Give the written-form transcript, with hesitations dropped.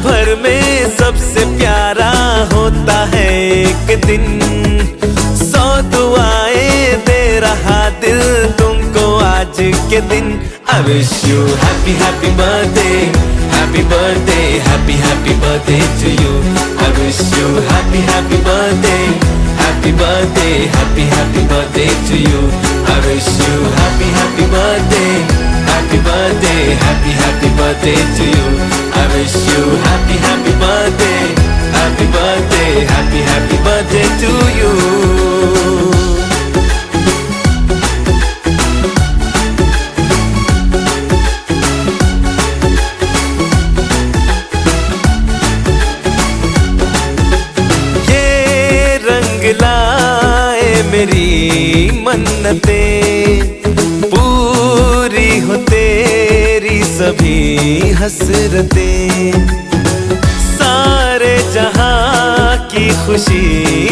भर में सबसे प्यारा होता है एक दिन। 100 दुआएं दे रहा दिल तुमको आज के दिन। I wish you happy happy birthday, happy birthday, happy happy birthday to you. I wish you happy happy birthday, happy birthday, happy happy birthday to you. I wish you happy happy birthday, happy birthday, happy happy birthday to you. I wish you happy happy birthday, happy birthday, happy happy birthday to you. लाए मेरी मन्नतें, पूरी हो तेरी सभी हसरतें। सारे जहां की खुशी